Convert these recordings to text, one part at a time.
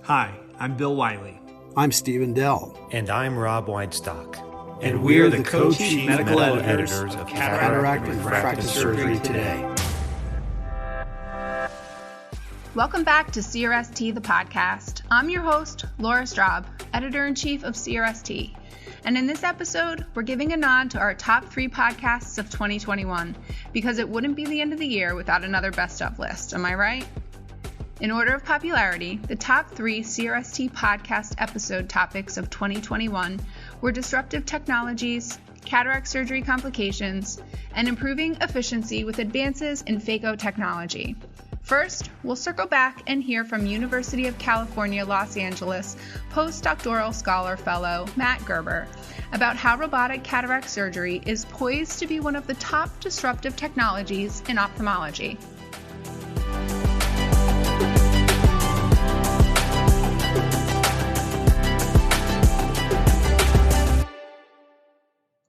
Hi, I'm Bill Wiley. I'm Stephen Dell. And I'm Rob Weinstock. And we're the co-chief medical editors of Cataract and Refractive Surgery Today. Welcome back to CRST, the podcast. I'm your host, Laura Straub, editor-in-chief of CRST. And in this episode, we're giving a nod to our top 3 podcasts of 2021, because it wouldn't be the end of the year without another best of list, am I right? In order of popularity, the top 3 CRST podcast episode topics of 2021 were Disruptive Technologies, Cataract Surgery Complications, and Improving Efficiency with Advances in Phaco Technology. First, we'll circle back and hear from University of California, Los Angeles postdoctoral scholar fellow Matt Gerber about how robotic cataract surgery is poised to be one of the top disruptive technologies in ophthalmology.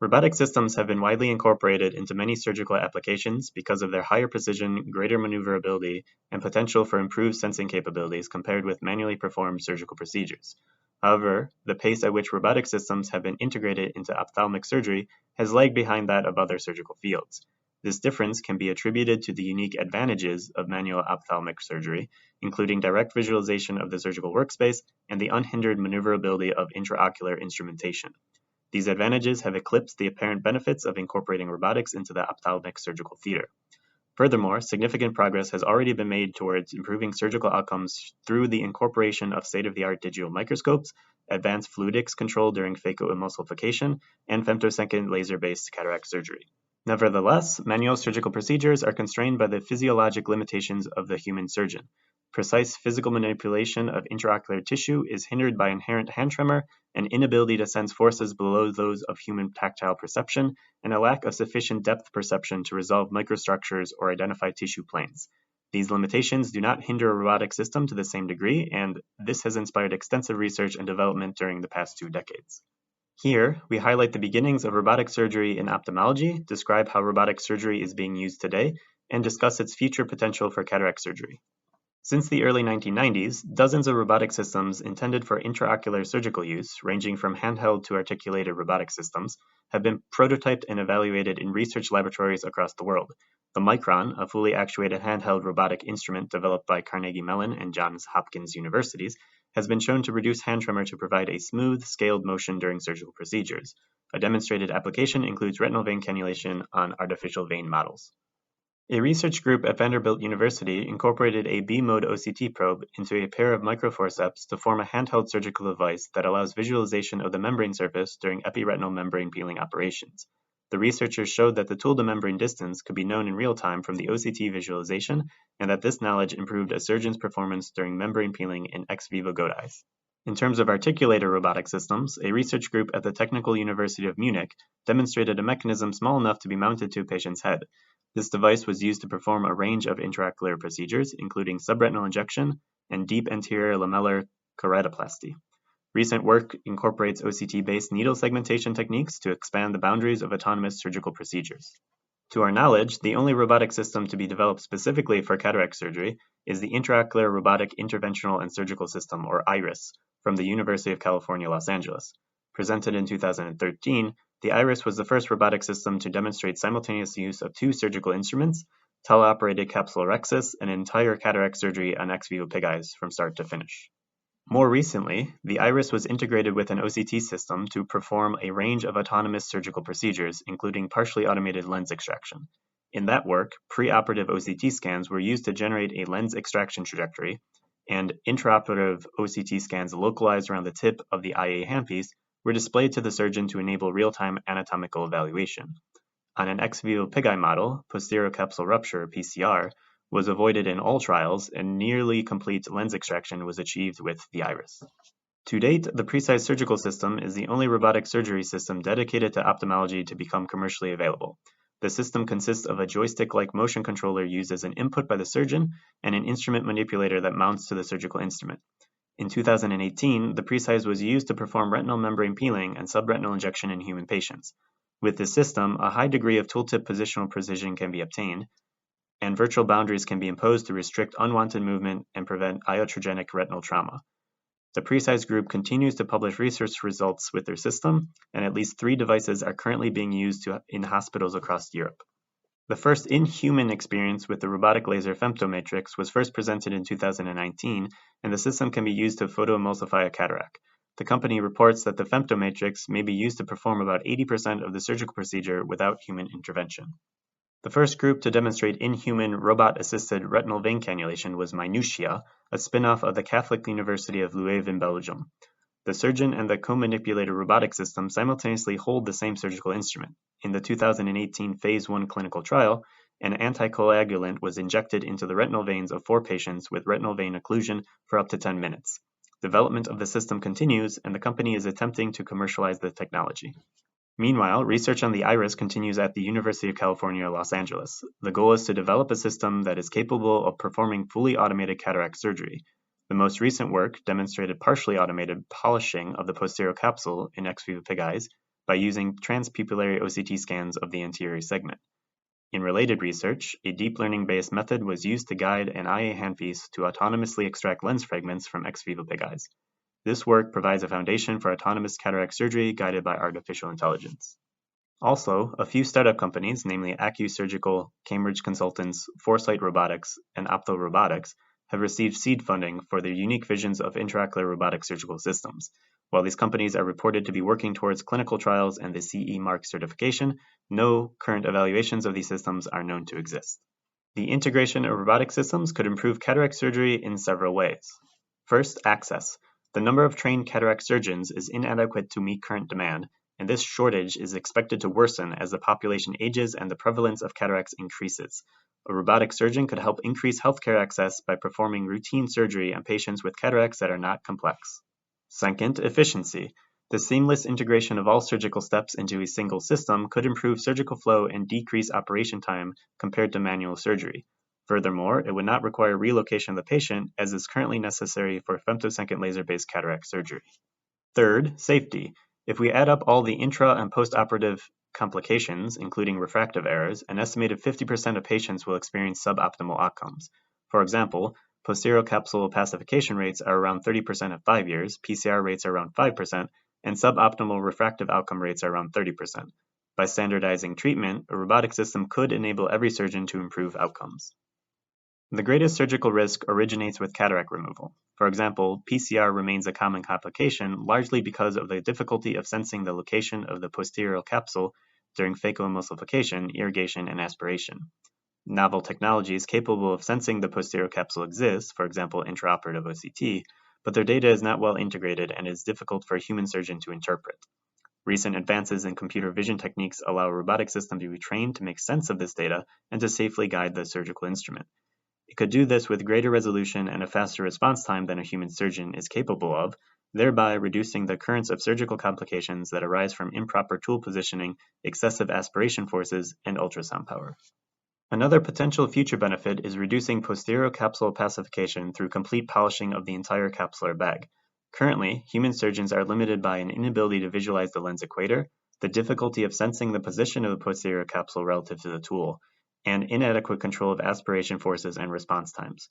Robotic systems have been widely incorporated into many surgical applications because of their higher precision, greater maneuverability, and potential for improved sensing capabilities compared with manually performed surgical procedures. However, the pace at which robotic systems have been integrated into ophthalmic surgery has lagged behind that of other surgical fields. This difference can be attributed to the unique advantages of manual ophthalmic surgery, including direct visualization of the surgical workspace and the unhindered maneuverability of intraocular instrumentation. These advantages have eclipsed the apparent benefits of incorporating robotics into the ophthalmic surgical theater. Furthermore, significant progress has already been made towards improving surgical outcomes through the incorporation of state-of-the-art digital microscopes, advanced fluidics control during phacoemulsification, and femtosecond laser-based cataract surgery. Nevertheless, manual surgical procedures are constrained by the physiologic limitations of the human surgeon. Precise physical manipulation of intraocular tissue is hindered by inherent hand tremor, an inability to sense forces below those of human tactile perception, and a lack of sufficient depth perception to resolve microstructures or identify tissue planes. These limitations do not hinder a robotic system to the same degree, and this has inspired extensive research and development during the past 2 decades. Here, we highlight the beginnings of robotic surgery in ophthalmology, describe how robotic surgery is being used today, and discuss its future potential for cataract surgery. Since the early 1990s, dozens of robotic systems intended for intraocular surgical use, ranging from handheld to articulated robotic systems, have been prototyped and evaluated in research laboratories across the world. The Micron, a fully actuated handheld robotic instrument developed by Carnegie Mellon and Johns Hopkins universities, has been shown to reduce hand tremor to provide a smooth, scaled motion during surgical procedures. A demonstrated application includes retinal vein cannulation on artificial vein models. A research group at Vanderbilt University incorporated a B-mode OCT probe into a pair of microforceps to form a handheld surgical device that allows visualization of the membrane surface during epiretinal membrane peeling operations. The researchers showed that the tool-to-membrane distance could be known in real time from the OCT visualization, and that this knowledge improved a surgeon's performance during membrane peeling in ex vivo goat eyes. In terms of articulated robotic systems, a research group at the Technical University of Munich demonstrated a mechanism small enough to be mounted to a patient's head. This device was used to perform a range of intraocular procedures, including subretinal injection and deep anterior lamellar keratoplasty. Recent work incorporates OCT-based needle segmentation techniques to expand the boundaries of autonomous surgical procedures. To our knowledge, the only robotic system to be developed specifically for cataract surgery is the Intraocular Robotic Interventional and Surgical System, or IRIS, from the University of California, Los Angeles. Presented in 2013, the IRIS was the first robotic system to demonstrate simultaneous use of 2 surgical instruments, teleoperated capsulorhexis, and entire cataract surgery on ex vivo pig eyes from start to finish. More recently, the IRIS was integrated with an OCT system to perform a range of autonomous surgical procedures, including partially automated lens extraction. In that work, preoperative OCT scans were used to generate a lens extraction trajectory, and intraoperative OCT scans localized around the tip of the IA handpiece were displayed to the surgeon to enable real-time anatomical evaluation. On an ex vivo pig eye model, posterior capsule rupture, PCR, was avoided in all trials, and nearly complete lens extraction was achieved with the IRIS. To date, the Precise Surgical System is the only robotic surgery system dedicated to ophthalmology to become commercially available. The system consists of a joystick-like motion controller used as an input by the surgeon and an instrument manipulator that mounts to the surgical instrument. In 2018, the Precise was used to perform retinal membrane peeling and subretinal injection in human patients. With this system, a high degree of tooltip positional precision can be obtained, and virtual boundaries can be imposed to restrict unwanted movement and prevent iatrogenic retinal trauma. The Precise group continues to publish research results with their system, and at least 3 devices are currently being used in hospitals across Europe. The first in-human experience with the robotic laser femtomatrix was first presented in 2019, and the system can be used to photoemulsify a cataract. The company reports that the femtomatrix may be used to perform about 80% of the surgical procedure without human intervention. The first group to demonstrate in-human robot-assisted retinal vein cannulation was Minutia, a spin-off of the Catholic University of Leuven in Belgium. The surgeon and the co-manipulated robotic system simultaneously hold the same surgical instrument. In the 2018 Phase 1 clinical trial, an anticoagulant was injected into the retinal veins of 4 patients with retinal vein occlusion for up to 10 minutes. Development of the system continues, and the company is attempting to commercialize the technology. Meanwhile, research on the iris continues at the University of California, Los Angeles. The goal is to develop a system that is capable of performing fully automated cataract surgery. The most recent work demonstrated partially automated polishing of the posterior capsule in ex vivo pig eyes by using transpupillary OCT scans of the anterior segment. In related research, a deep learning-based method was used to guide an IA handpiece to autonomously extract lens fragments from ex vivo pig eyes. This work provides a foundation for autonomous cataract surgery guided by artificial intelligence. Also, a few startup companies, namely Acu Surgical, Cambridge Consultants, Foresight Robotics, and Opto Robotics, have received seed funding for their unique visions of intraocular robotic surgical systems. While these companies are reported to be working towards clinical trials and the CE mark certification, no current evaluations of these systems are known to exist. The integration of robotic systems could improve cataract surgery in several ways. First, access. The number of trained cataract surgeons is inadequate to meet current demand, and this shortage is expected to worsen as the population ages and the prevalence of cataracts increases. A robotic surgeon could help increase healthcare access by performing routine surgery on patients with cataracts that are not complex. Second, efficiency. The seamless integration of all surgical steps into a single system could improve surgical flow and decrease operation time compared to manual surgery. Furthermore, it would not require relocation of the patient, as is currently necessary for femtosecond laser-based cataract surgery. Third, safety. If we add up all the intra- and post-operative complications, including refractive errors, an estimated 50% of patients will experience suboptimal outcomes. For example, posterior capsule opacification rates are around 30% at 5 years, PCR rates are around 5%, and suboptimal refractive outcome rates are around 30%. By standardizing treatment, a robotic system could enable every surgeon to improve outcomes. The greatest surgical risk originates with cataract removal. For example, PCR remains a common complication largely because of the difficulty of sensing the location of the posterior capsule during phacoemulsification, irrigation, and aspiration. Novel technologies capable of sensing the posterior capsule exist, for example, intraoperative OCT, but their data is not well integrated and is difficult for a human surgeon to interpret. Recent advances in computer vision techniques allow a robotic system to be trained to make sense of this data and to safely guide the surgical instrument. It could do this with greater resolution and a faster response time than a human surgeon is capable of, thereby reducing the occurrence of surgical complications that arise from improper tool positioning, excessive aspiration forces, and ultrasound power. Another potential future benefit is reducing posterior capsule opacification through complete polishing of the entire capsular bag. Currently, human surgeons are limited by an inability to visualize the lens equator, the difficulty of sensing the position of the posterior capsule relative to the tool, and inadequate control of aspiration forces and response times.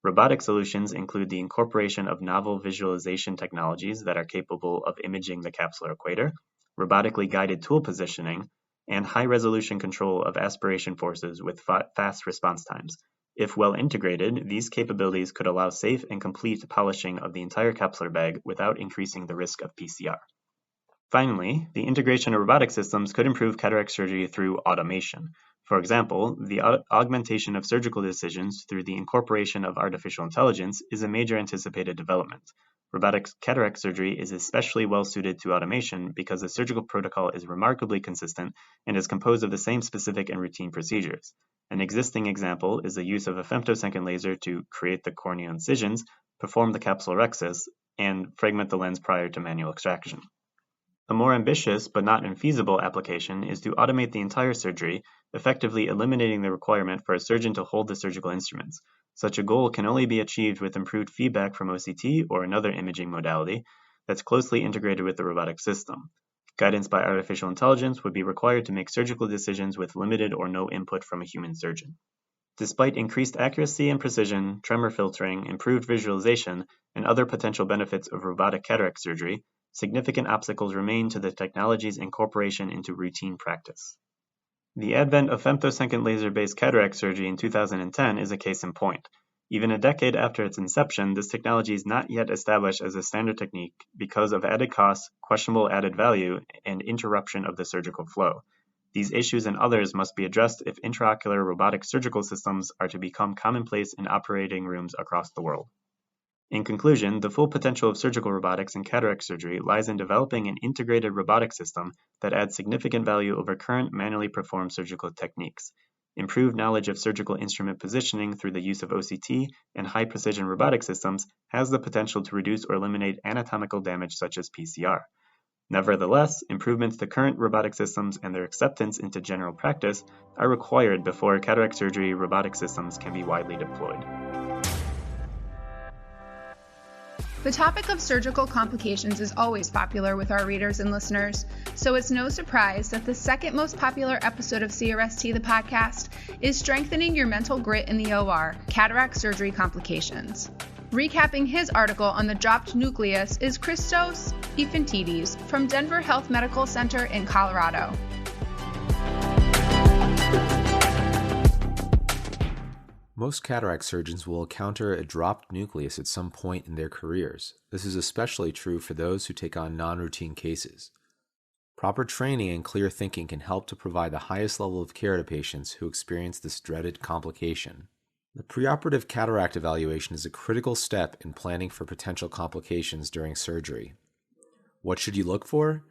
Robotic solutions include the incorporation of novel visualization technologies that are capable of imaging the capsular equator, robotically guided tool positioning, and high-resolution control of aspiration forces with fast response times. If well integrated, these capabilities could allow safe and complete polishing of the entire capsular bag without increasing the risk of PCR. Finally, the integration of robotic systems could improve cataract surgery through automation. For example, the augmentation of surgical decisions through the incorporation of artificial intelligence is a major anticipated development. Robotic cataract surgery is especially well suited to automation because the surgical protocol is remarkably consistent and is composed of the same specific and routine procedures. An existing example is the use of a femtosecond laser to create the corneal incisions, perform the capsulorhexis, and fragment the lens prior to manual extraction. A more ambitious but not infeasible application is to automate the entire surgery, effectively eliminating the requirement for a surgeon to hold the surgical instruments. Such a goal can only be achieved with improved feedback from OCT or another imaging modality that's closely integrated with the robotic system. Guidance by artificial intelligence would be required to make surgical decisions with limited or no input from a human surgeon. Despite increased accuracy and precision, tremor filtering, improved visualization, and other potential benefits of robotic cataract surgery, significant obstacles remain to the technology's incorporation into routine practice. The advent of femtosecond laser-based cataract surgery in 2010 is a case in point. Even a decade after its inception, this technology is not yet established as a standard technique because of added costs, questionable added value, and interruption of the surgical flow. These issues and others must be addressed if intraocular robotic surgical systems are to become commonplace in operating rooms across the world. In conclusion, the full potential of surgical robotics and cataract surgery lies in developing an integrated robotic system that adds significant value over current manually performed surgical techniques. Improved knowledge of surgical instrument positioning through the use of OCT and high-precision robotic systems has the potential to reduce or eliminate anatomical damage such as PCR. Nevertheless, improvements to current robotic systems and their acceptance into general practice are required before cataract surgery robotic systems can be widely deployed. The topic of surgical complications is always popular with our readers and listeners, so it's no surprise that the second most popular episode of CRST the podcast is Strengthening Your Mental Grit in the OR, Cataract Surgery Complications. Recapping his article on the dropped nucleus is Christos Ifantidis from Denver Health Medical Center in Colorado. Most cataract surgeons will encounter a dropped nucleus at some point in their careers. This is especially true for those who take on non-routine cases. Proper training and clear thinking can help to provide the highest level of care to patients who experience this dreaded complication. The preoperative cataract evaluation is a critical step in planning for potential complications during surgery. What should you look for?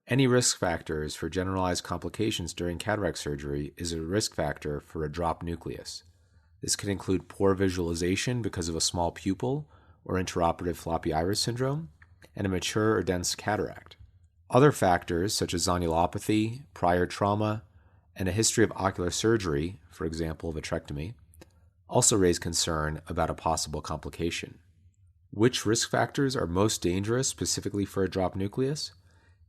Any risk factors for generalized complications during cataract surgery is a risk factor for a dropped nucleus. This can include poor visualization because of a small pupil or intraoperative floppy iris syndrome, and a mature or dense cataract. Other factors such as zonulopathy, prior trauma, and a history of ocular surgery, for example vitrectomy, also raise concern about a possible complication. Which risk factors are most dangerous specifically for a dropped nucleus?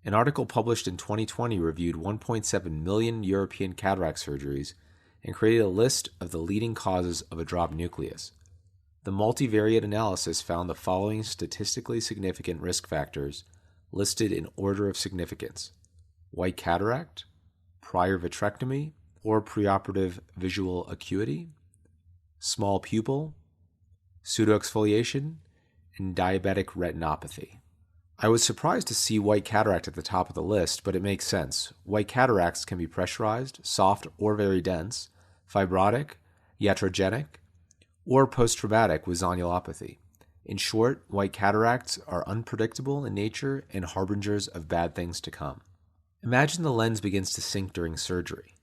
An article published in 2020 reviewed 1.7 million European cataract surgeries and created a list of the leading causes of a dropped nucleus. The multivariate analysis found the following statistically significant risk factors listed in order of significance: white cataract, prior vitrectomy or preoperative visual acuity, small pupil, pseudoexfoliation, and diabetic retinopathy. I was surprised to see white cataract at the top of the list, but it makes sense. White cataracts can be pressurized, soft or very dense, fibrotic, iatrogenic, or post-traumatic with zonulopathy. In short, white cataracts are unpredictable in nature and harbingers of bad things to come. Imagine the lens begins to sink during surgery.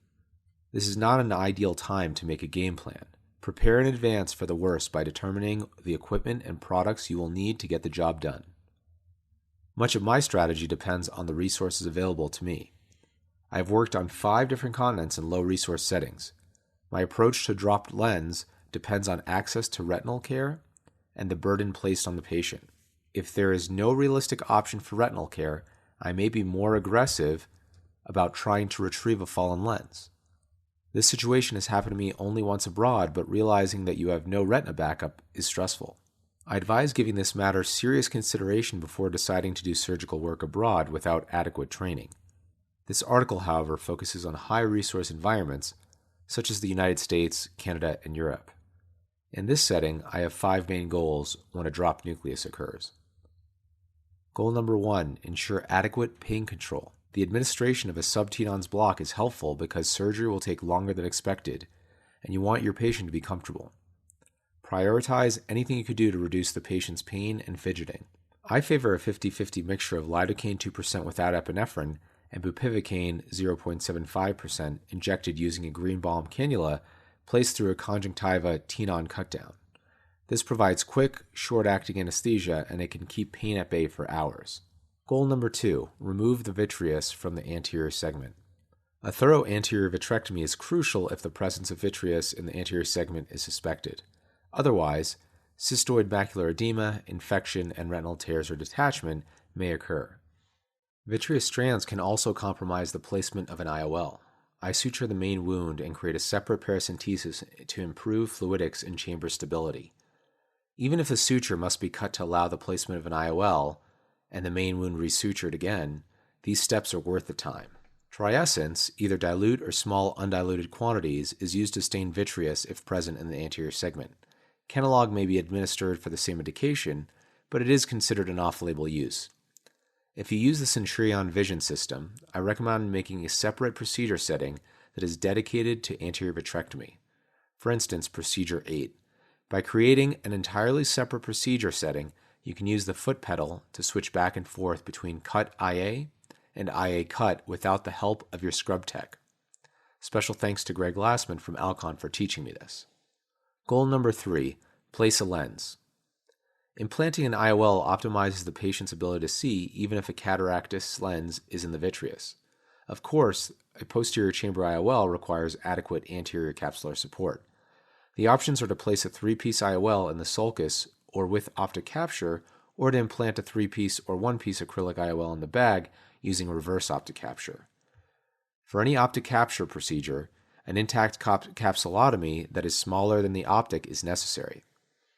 This is not an ideal time to make a game plan. Prepare in advance for the worst by determining the equipment and products you will need to get the job done. Much of my strategy depends on the resources available to me. I have worked on 5 different continents in low-resource settings. My approach to dropped lens depends on access to retinal care and the burden placed on the patient. If there is no realistic option for retinal care, I may be more aggressive about trying to retrieve a fallen lens. This situation has happened to me only once abroad, but realizing that you have no retina backup is stressful. I advise giving this matter serious consideration before deciding to do surgical work abroad without adequate training. This article, however, focuses on high-resource environments such as the United States, Canada, and Europe. In this setting, I have 5 main goals when a dropped nucleus occurs. Goal number 1, ensure adequate pain control. The administration of a subtenon's block is helpful because surgery will take longer than expected, and you want your patient to be comfortable. Prioritize anything you could do to reduce the patient's pain and fidgeting. I favor a 50-50 mixture of lidocaine 2% without epinephrine and bupivacaine 0.75% injected using a green balm cannula placed through a conjunctiva tenon cutdown. This provides quick, short-acting anesthesia, and it can keep pain at bay for hours. Goal number 2, remove the vitreous from the anterior segment. A thorough anterior vitrectomy is crucial if the presence of vitreous in the anterior segment is suspected. Otherwise, cystoid macular edema, infection, and retinal tears or detachment may occur. Vitreous strands can also compromise the placement of an IOL. I suture the main wound and create a separate paracentesis to improve fluidics and chamber stability. Even if the suture must be cut to allow the placement of an IOL and the main wound resutured again, these steps are worth the time. Triessence, either dilute or small undiluted quantities, is used to stain vitreous if present in the anterior segment. Kenalog may be administered for the same indication, but it is considered an off-label use. If you use the Centurion Vision System, I recommend making a separate procedure setting that is dedicated to anterior vitrectomy. For instance, Procedure 8. By creating an entirely separate procedure setting, you can use the foot pedal to switch back and forth between cut IA and IA cut without the help of your scrub tech. Special thanks to Greg Glassman from Alcon for teaching me this. Goal number 3, place a lens. Implanting an IOL optimizes the patient's ability to see even if a cataractous lens is in the vitreous. Of course, a posterior chamber IOL requires adequate anterior capsular support. The options are to place a 3-piece IOL in the sulcus or with optic capture, or to implant a 3-piece or 1-piece acrylic IOL in the bag using reverse optic capture. For any optic capture procedure, an intact capsulotomy that is smaller than the optic is necessary.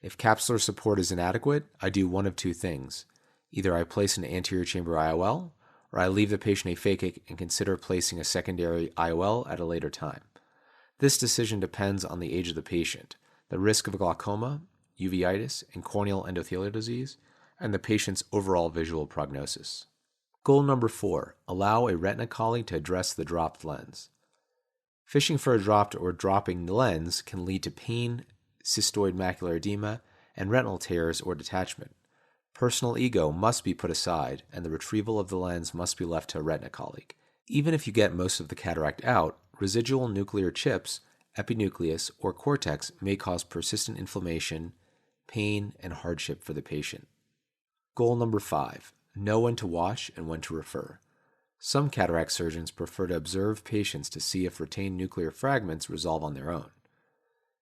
If capsular support is inadequate, I do one of two things. Either I place an anterior chamber IOL, or I leave the patient aphakic and consider placing a secondary IOL at a later time. This decision depends on the age of the patient, the risk of glaucoma, uveitis, and corneal endothelial disease, and the patient's overall visual prognosis. Goal number 4, allow a retina colleague to address the dropped lens. Fishing for a dropped or dropping lens can lead to pain, cystoid macular edema, and retinal tears or detachment. Personal ego must be put aside, and the retrieval of the lens must be left to a retina colleague. Even if you get most of the cataract out, residual nuclear chips, epinucleus, or cortex may cause persistent inflammation, pain, and hardship for the patient. Goal number 5, know when to wash and when to refer. Some cataract surgeons prefer to observe patients to see if retained nuclear fragments resolve on their own.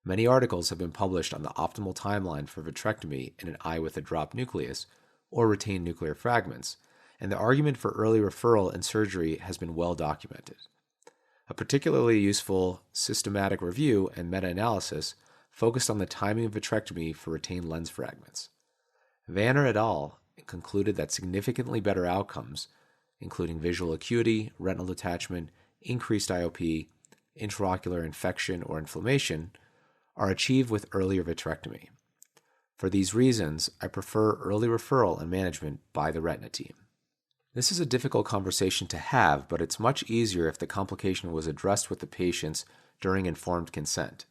Many articles have been published on the optimal timeline for vitrectomy in an eye with a dropped nucleus or retained nuclear fragments, and the argument for early referral and surgery has been well documented. A particularly useful systematic review and meta-analysis focused on the timing of vitrectomy for retained lens fragments. Vanner et al. Concluded that significantly better outcomes, including visual acuity, retinal detachment, increased IOP, intraocular infection or inflammation, are achieved with earlier vitrectomy. For these reasons, I prefer early referral and management by the retina team. This is a difficult conversation to have, but it's much easier if the complication was addressed with the patients during informed consent.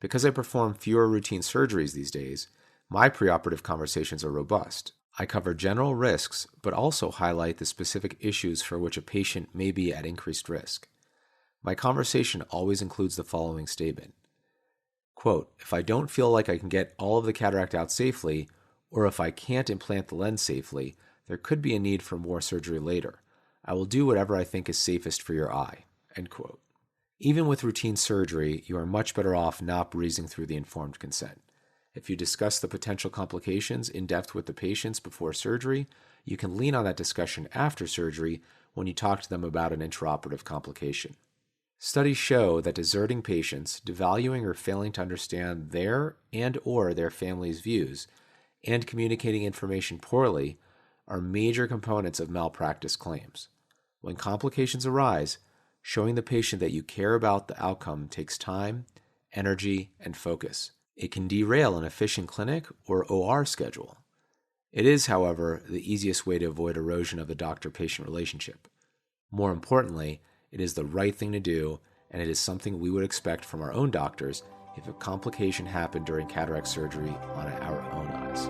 Because I perform fewer routine surgeries these days, my preoperative conversations are robust. I cover general risks, but also highlight the specific issues for which a patient may be at increased risk. My conversation always includes the following statement. Quote, if I don't feel like I can get all of the cataract out safely, or if I can't implant the lens safely, there could be a need for more surgery later. I will do whatever I think is safest for your eye. End quote. Even with routine surgery, you are much better off not breezing through the informed consent. If you discuss the potential complications in depth with the patients before surgery, you can lean on that discussion after surgery when you talk to them about an intraoperative complication. Studies show that deserting patients, devaluing or failing to understand their and/or their family's views, and communicating information poorly are major components of malpractice claims. When complications arise, showing the patient that you care about the outcome takes time, energy, and focus. It can derail an efficient clinic or OR schedule. It is, however, the easiest way to avoid erosion of the doctor-patient relationship. More importantly, it is the right thing to do, and it is something we would expect from our own doctors if a complication happened during cataract surgery on our own eyes.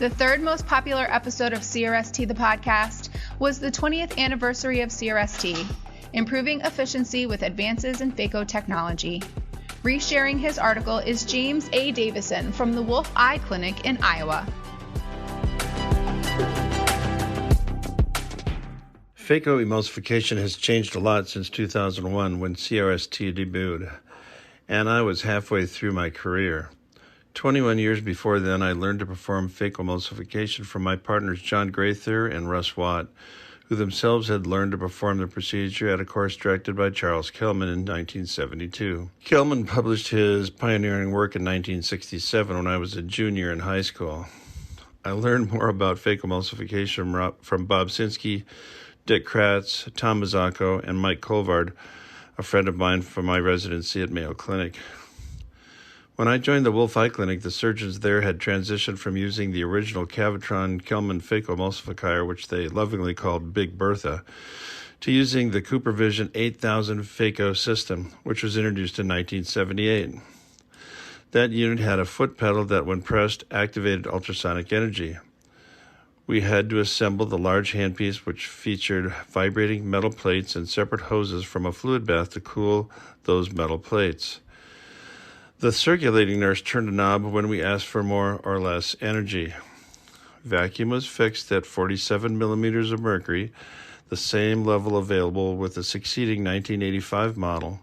The third most popular episode of CRST the podcast was the 20th anniversary of CRST, Improving Efficiency with Advances in Phaco Technology. Resharing his article is James A. Davison from the Wolf Eye Clinic in Iowa. Phaco emulsification has changed a lot since 2001 when CRST debuted, and I was halfway through my career. 21 years before then, I learned to perform phaco emulsification from my partners John Grayther and Russ Watt, who themselves had learned to perform the procedure at a course directed by Charles Kelman in 1972. Kelman published his pioneering work in 1967 when I was a junior in high school. I learned more about phacoemulsification from Bob Sinskey, Dick Kratz, Tom Mazzacco, and Mike Colvard, a friend of mine from my residency at Mayo Clinic. When I joined the Wolf Eye Clinic, the surgeons there had transitioned from using the original Cavitron-Kelman phacoemulsifier, which they lovingly called Big Bertha, to using the CooperVision 8000 phaco system, which was introduced in 1978. That unit had a foot pedal that, when pressed, activated ultrasonic energy. We had to assemble the large handpiece, which featured vibrating metal plates and separate hoses from a fluid bath to cool those metal plates. The circulating nurse turned a knob when we asked for more or less energy. Vacuum was fixed at 47 millimeters of mercury, the same level available with the succeeding 1985 model,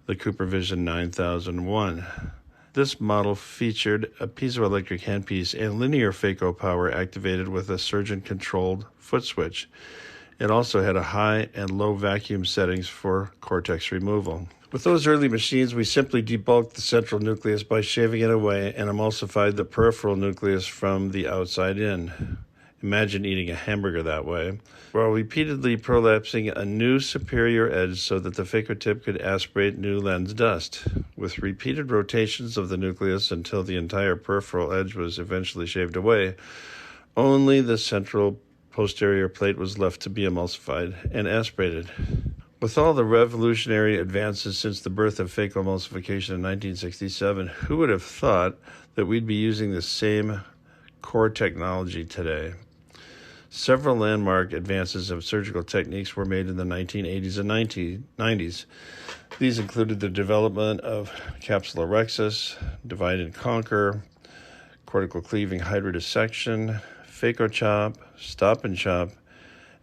the CooperVision 9001. This model featured a piezoelectric handpiece and linear phaco power activated with a surgeon-controlled foot switch. It also had a high and low vacuum settings for cortex removal. With those early machines, we simply debulked the central nucleus by shaving it away and emulsified the peripheral nucleus from the outside in. Imagine eating a hamburger that way, while repeatedly prolapsing a new superior edge so that the phaco tip could aspirate new lens dust. With repeated rotations of the nucleus until the entire peripheral edge was eventually shaved away, only the central posterior plate was left to be emulsified and aspirated. With all the revolutionary advances since the birth of phacoemulsification in 1967, who would have thought that we'd be using the same core technology today? Several landmark advances of surgical techniques were made in the 1980s and 1990s. These included the development of capsulorhexis, divide and conquer, cortical cleaving hydrodissection, phaco chop, stop and chop,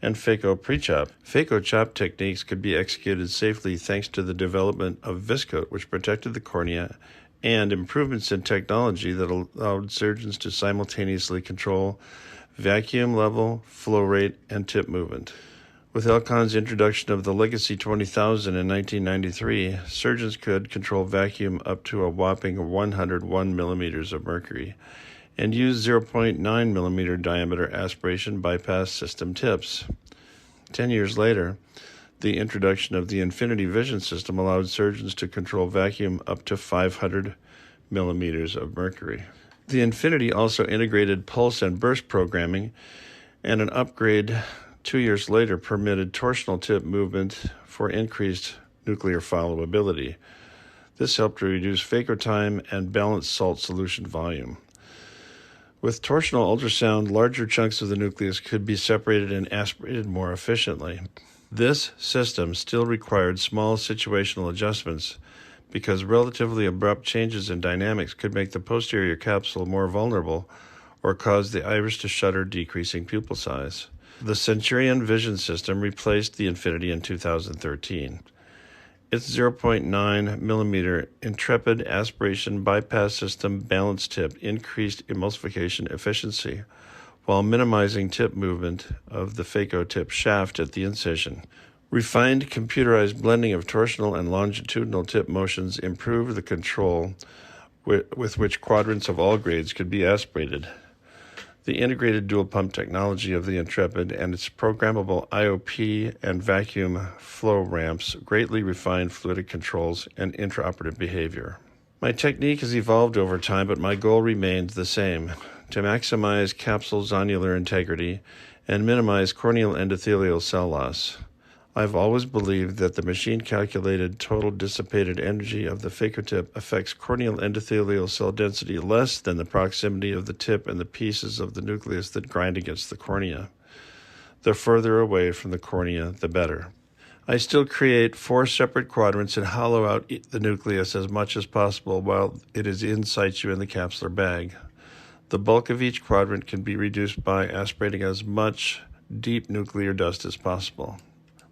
and phaco pre-chop. Phaco chop techniques could be executed safely thanks to the development of viscoat, which protected the cornea, and improvements in technology that allowed surgeons to simultaneously control vacuum level, flow rate, and tip movement. With Alcon's introduction of the Legacy 20000 in 1993, surgeons could control vacuum up to a whopping 101 millimeters of mercury and use 0.9 millimeter diameter aspiration bypass system tips. 10 years later, the introduction of the Infinity Vision system allowed surgeons to control vacuum up to 500 millimeters of mercury. The Infinity also integrated pulse and burst programming, and an upgrade 2 years later permitted torsional tip movement for increased nuclear followability. This helped to reduce phaco time and balance salt solution volume. With torsional ultrasound, larger chunks of the nucleus could be separated and aspirated more efficiently. This system still required small situational adjustments because relatively abrupt changes in dynamics could make the posterior capsule more vulnerable or cause the iris to shutter, decreasing pupil size. The Centurion Vision System replaced the Infinity in 2013. Its 0.9 millimeter Intrepid aspiration bypass system balance tip increased emulsification efficiency while minimizing tip movement of the phaco tip shaft at the incision. Refined computerized blending of torsional and longitudinal tip motions improved the control with which quadrants of all grades could be aspirated. The integrated dual pump technology of the Intrepid and its programmable IOP and vacuum flow ramps greatly refined fluidic controls and intraoperative behavior. My technique has evolved over time, but my goal remains the same: to maximize capsule zonular integrity and minimize corneal endothelial cell loss. I've always believed that the machine-calculated total dissipated energy of the phaco tip affects corneal endothelial cell density less than the proximity of the tip and the pieces of the nucleus that grind against the cornea. The further away from the cornea, the better. I still create 4 separate quadrants and hollow out the nucleus as much as possible while it is in situ in the capsular bag. The bulk of each quadrant can be reduced by aspirating as much deep nuclear dust as possible.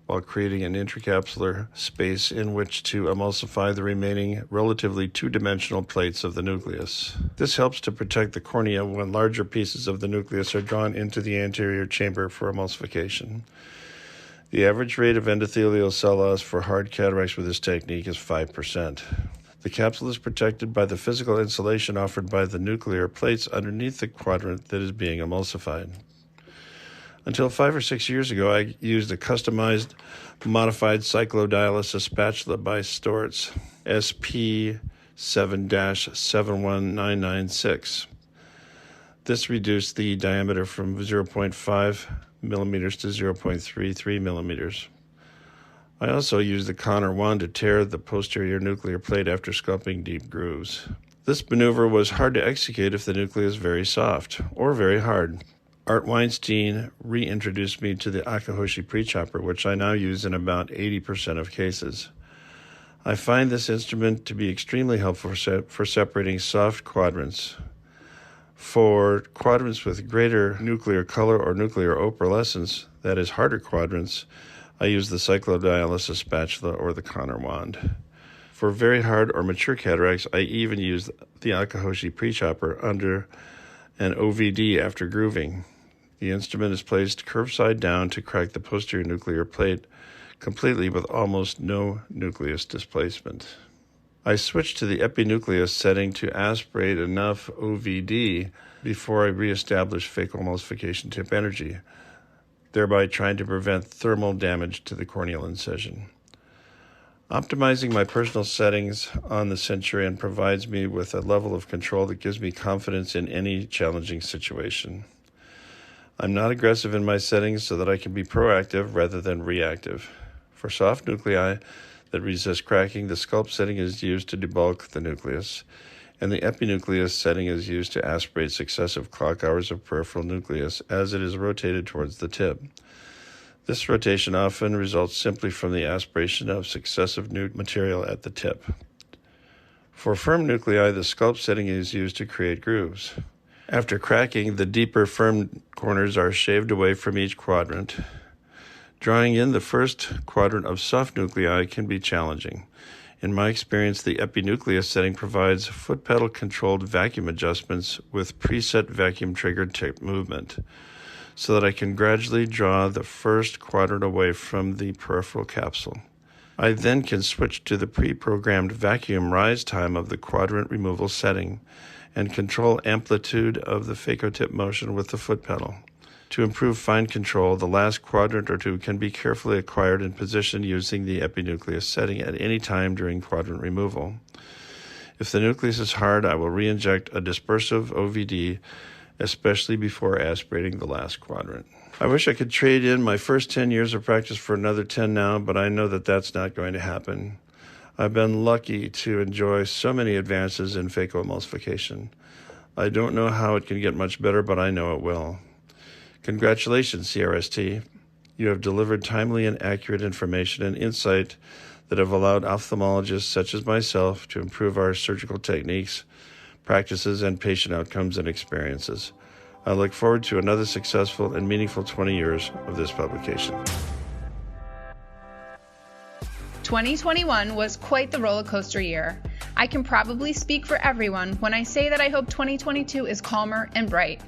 while creating an intracapsular space in which to emulsify the remaining relatively two-dimensional plates of the nucleus. This helps to protect the cornea when larger pieces of the nucleus are drawn into the anterior chamber for emulsification. The average rate of endothelial cell loss for hard cataracts with this technique is 5%. The capsule is protected by the physical insulation offered by the nuclear plates underneath the quadrant that is being emulsified. Until 5 or 6 years ago, I used a customized modified cyclodialysis spatula by Storz SP7-71996. This reduced the diameter from 0.5 millimeters to 0.33 millimeters. I also used the Connor wand to tear the posterior nuclear plate after sculpting deep grooves. This maneuver was hard to execute if the nucleus is very soft or very hard. Art Weinstein reintroduced me to the Akahoshi pre-chopper, which I now use in about 80% of cases. I find this instrument to be extremely helpful for separating soft quadrants. For quadrants with greater nuclear color or nuclear opalescence, that is harder quadrants, I use the cyclodialysis spatula or the Connor wand. For very hard or mature cataracts, I even use the Akahoshi pre-chopper under an OVD after grooving. The instrument is placed curved side down to crack the posterior nuclear plate completely with almost no nucleus displacement. I switched to the epinucleus setting to aspirate enough OVD before I reestablished phaco emulsification tip energy, thereby trying to prevent thermal damage to the corneal incision. Optimizing my personal settings on the Centurion provides me with a level of control that gives me confidence in any challenging situation. I'm not aggressive in my settings so that I can be proactive rather than reactive. For soft nuclei that resist cracking, the sculpt setting is used to debulk the nucleus, and the epinucleus setting is used to aspirate successive clock hours of peripheral nucleus as it is rotated towards the tip. This rotation often results simply from the aspiration of successive new material at the tip. For firm nuclei, the sculpt setting is used to create grooves. After cracking, the deeper firm corners are shaved away from each quadrant. Drawing in the first quadrant of soft nuclei can be challenging. In my experience, the epinucleus setting provides foot pedal controlled vacuum adjustments with preset vacuum triggered tip movement, so that I can gradually draw the first quadrant away from the peripheral capsule. I then can switch to the pre-programmed vacuum rise time of the quadrant removal setting and control amplitude of the phaco tip motion with the foot pedal. To improve fine control, the last quadrant or two can be carefully acquired and positioned using the epinucleus setting at any time during quadrant removal. If the nucleus is hard, I will re-inject a dispersive OVD, especially before aspirating the last quadrant. I wish I could trade in my first 10 years of practice for another 10 now, but I know that that's not going to happen. I've been lucky to enjoy so many advances in phaco emulsification. I don't know how it can get much better, but I know it will. Congratulations, CRST. You have delivered timely and accurate information and insight that have allowed ophthalmologists such as myself to improve our surgical techniques, practices, and patient outcomes and experiences. I look forward to another successful and meaningful 20 years of this publication. 2021 was quite the roller coaster year. I can probably speak for everyone when I say that I hope 2022 is calmer and bright.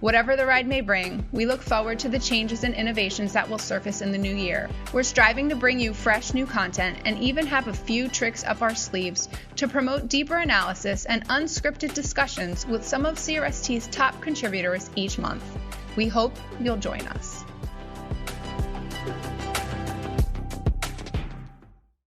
Whatever the ride may bring, we look forward to the changes and innovations that will surface in the new year. We're striving to bring you fresh new content and even have a few tricks up our sleeves to promote deeper analysis and unscripted discussions with some of CRST's top contributors each month. We hope you'll join us.